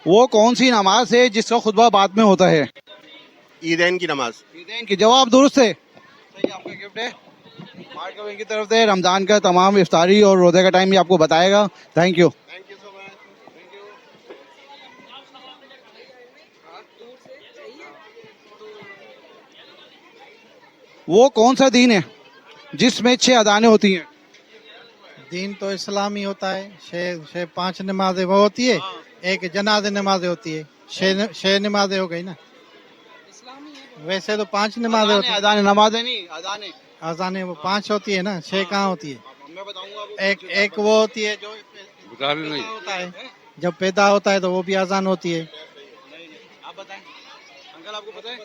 वो कौन सी नमाज है जिसका खुतबा बाद में होता है? ईदैन की नमाज। ईदैन की। जवाब दुरुस्त है। सही, आपका गिफ्ट है मार्क कवर की तरफ से। रमजान का तमाम इफ्तारी और रोजे का टाइम भी आपको बताएगा। Thank you. Thank you so much. वो कौन सा दीन है जिसमें 6 अदानें होती हैं? दीन तो इस्लाम ही होता है। छः पांच नमाजें वो होती है, एक जनाजे नमाजें होती है। छः नमाजें हो गई ना। वैसे तो पांच नमाजें होती है। अदाने, नमाजें नहीं, अदाने। अजानें वो पांच होती है ना, छः कहाँ होती है? मैं बताऊंगा आपको। एक वो होती है जो बता भी नहीं। पैदा होता है, जब पैदा होता है तो वो भी अजान होती है। आप बताएं अंकल, आपको पता है?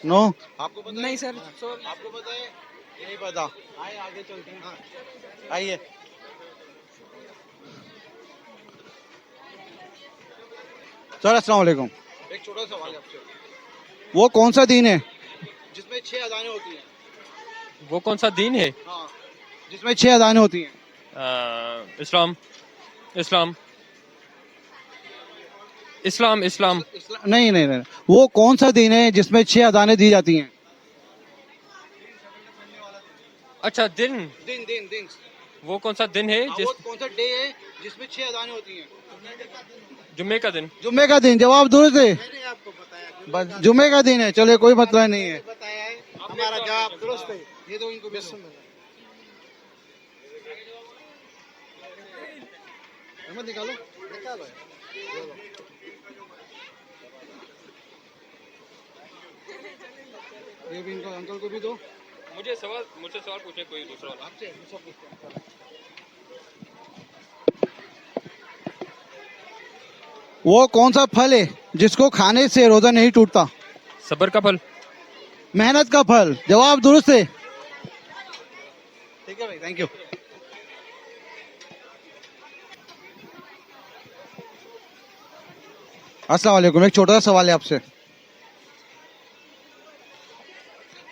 नो, आपको पता नहीं है? सर, आपको पता है? नहीं पता। आइए आगे चलते हैं। आइए। सर अस्सलाम वालेकुम। एक छोटा सवाल है आपसे। वो कौन सा दीन है जिसमें 6 अदानें होती हैं? वो कौन सा दीन है? हाँ, जिसमें 6 अदानें होती हैं। इस्लाम। इस्लाम। इस्लाम। इस्लाम। नहीं नहीं नहीं, वो कौन सा दीन है जिसमें 6 अदानें दी जाती हैं? अच्छा, दिन। दिन दिन दिन। वो कौन सा दिन है वो कौन सा डे है जिसमें 6 अदानें होती हैं? जुम्मे का दिन। जुम्मे का दिन। जवाब दुरुस्त है। बस जुम्मे का दिन है। चलिए, कोई मसला नहीं है। बताया है, हमारा जवाब दुरुस्त है। ये तो इनको निकालो। ये भी इनको, अंकल को भी दो। मुझसे सवाल पूछे कोई दूसरा वाला। आपसे वो कौन सा फल है जिसको खाने से रोजा नहीं टूटता? सबर का फल। मेहनत का फल। जवाब दुरुस्त है। ठीक है भाई, थैंक यू। अस्सलाम वालेकुम। एक छोटा सा सवाल है आपसे।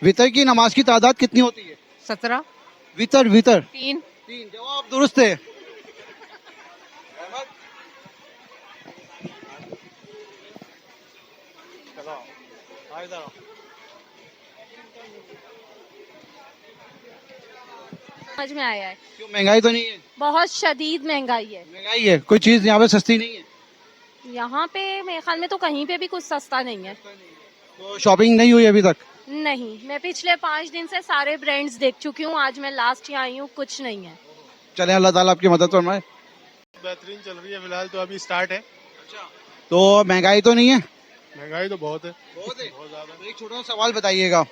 वितर की नमाज की तादाद कितनी होती है? 17। वितर वितर। 3। 3। जवाब दुरुस्त है। समझ में आया है। क्यों, महंगाई तो नहीं है? बहुत शदीद महंगाई है महंगाई है। कोई चीज यहाँ पे सस्ती नहीं है? यहाँ पे। मेरे ख्याल में तो कहीं पे भी कुछ सस्ता नहीं है। तो शॉपिंग नहीं हुई अभी तक? नहीं, मैं पिछले 5 दिन से सारे ब्रांड्स देख चुकी हूँ। आज मैं लास्ट यहाँ आई हूँ, कुछ नहीं है। चले, अल्लाह ताला आपकी मदद फरमाए। बेहतरीन चल रही है फिलहाल, तो अभी स्टार्ट है। तो महंगाई तो नहीं है? महंगाई तो बहुत है। बहुत है। बहुत ज्यादा। एक छोटा सा सवाल बताइएगा।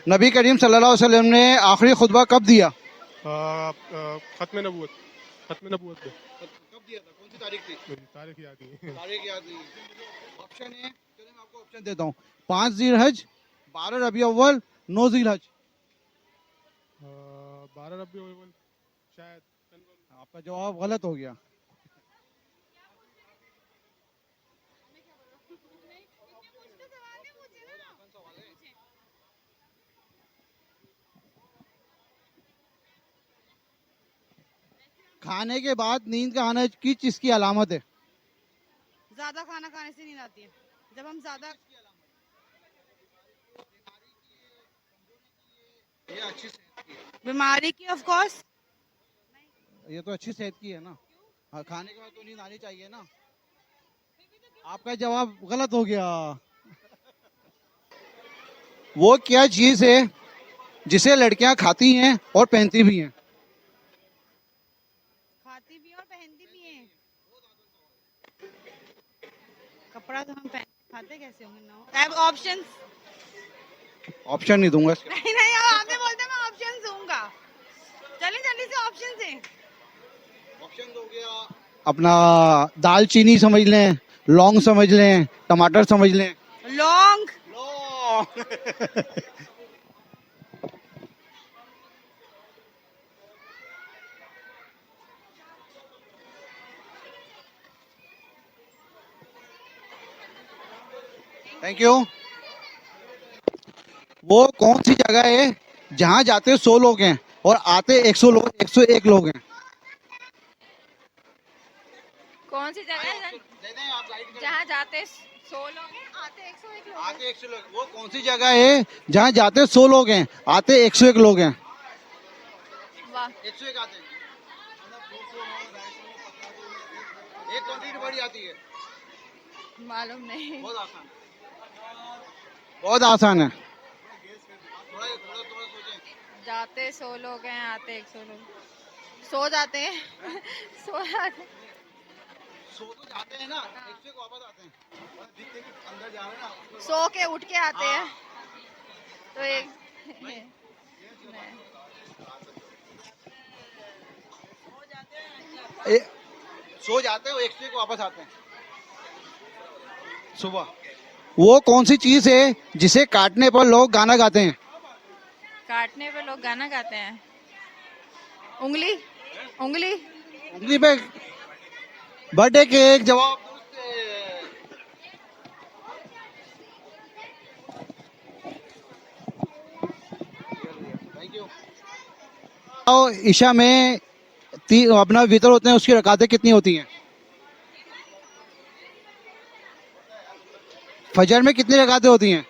नबी करीम सल्लल्लाहु अलैहि वसल्लम ने आखिरी खुतबा कब दिया? खत्म नबूवत। खत्म नबूवत पे। कब दिया था? कौन सी तारीख थी? तारीख याद नहीं। तारीख याद नहीं है। ऑप्शन है, चलिए मैं आपको ऑप्शन देता हूँ। 5 जिलहज, 12 रबी अव्वल, 9 जिलहज। 12 रबी अव्वल शायद। आपका जवाब गलत हो गया। खाने के बाद नींद का आना किस चीज की अलामत है? ज्यादा खाना खाने से नींद आती है। जब हम ज्यादा ये अच्छी सेहत की है। बीमारी की, ऑफ कोर्स। ये तो अच्छी सेहत की है ना। हाँ, खाने के बाद तो नींद आनी चाहिए ना। आपका जवाब गलत हो गया। वो क्या चीज है जिसे लड़कियां खाती हैं और पहनती भी हैं? खाती भी और पहनती भी हैं। कपड़ा तो हम खाते कैसे होंगे ना। अब ऑप्शंस। ऑप्शन नहीं दूंगा इसके। नहीं नहीं, अब आपने बोलते मैं ऑप्शंस दूंगा। चलिए जल्दी से ऑप्शन दें। ऑप्शन हो गया अपना, दालचीनी समझ लें, लौंग समझ लें, टमाटर समझ लें। लौंग। Thank you. वो कौन सी जगह है जहां जाते 100 लोग हैं और आते 101 लोग हैं? कौन सी जगह है? दे दें आप गाइड करें। जहाँ जाते 100 लोग हैं आते 101 लोग हैं। आते 100 लोग, वो कौन सी जगह है जहाँ जाते 100 लोग हैं, आते 101 लोग हैं? वाह 101 आते हैं। एक क्वांटिटी बड़ी आती है। मालूम नहीं। बहुत आसान है, बहुत आसान है। थोड़ा थोड़ा थोड़ा सोचें। जाते 100 लोग हैं आते 100 लोग। सो जाते हैं सो जाते हैं। 100 तो जाते हैं ना, 101 वापस आते हैं। और दिखते कि अंदर जा रहे हैं ना। सो के उठ के आते हैं तो एक सो जाते हैं, 101 वापस आते हैं सुबह। वो कौन सी चीज है जिसे काटने पर लोग गाना गाते हैं? काटने पे लोग गाना गाते हैं। उंगली उंगली उंगली पे बर्थडे केक। जवाब दुरुस्त है। Thank you. तो ईशा में अपना वितर होते हैं, उसकी रकातें कितनी होती हैं? फजर में कितनी रकातें होती हैं?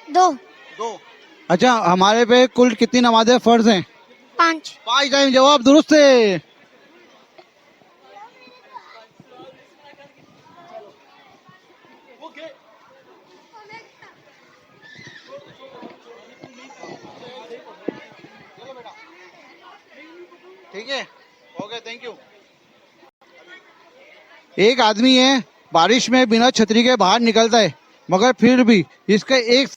2 2। अच्छा, हमारे पे कुल कितनी नमाजें फर्ज हैं? 5 5 टाइम। जवाब दुरुस्त है। ठीक है, ओके, थैंक यू। एक आदमी है, बारिश में बिना छतरी के बाहर निकलता है, मगर फिर भी इसका एक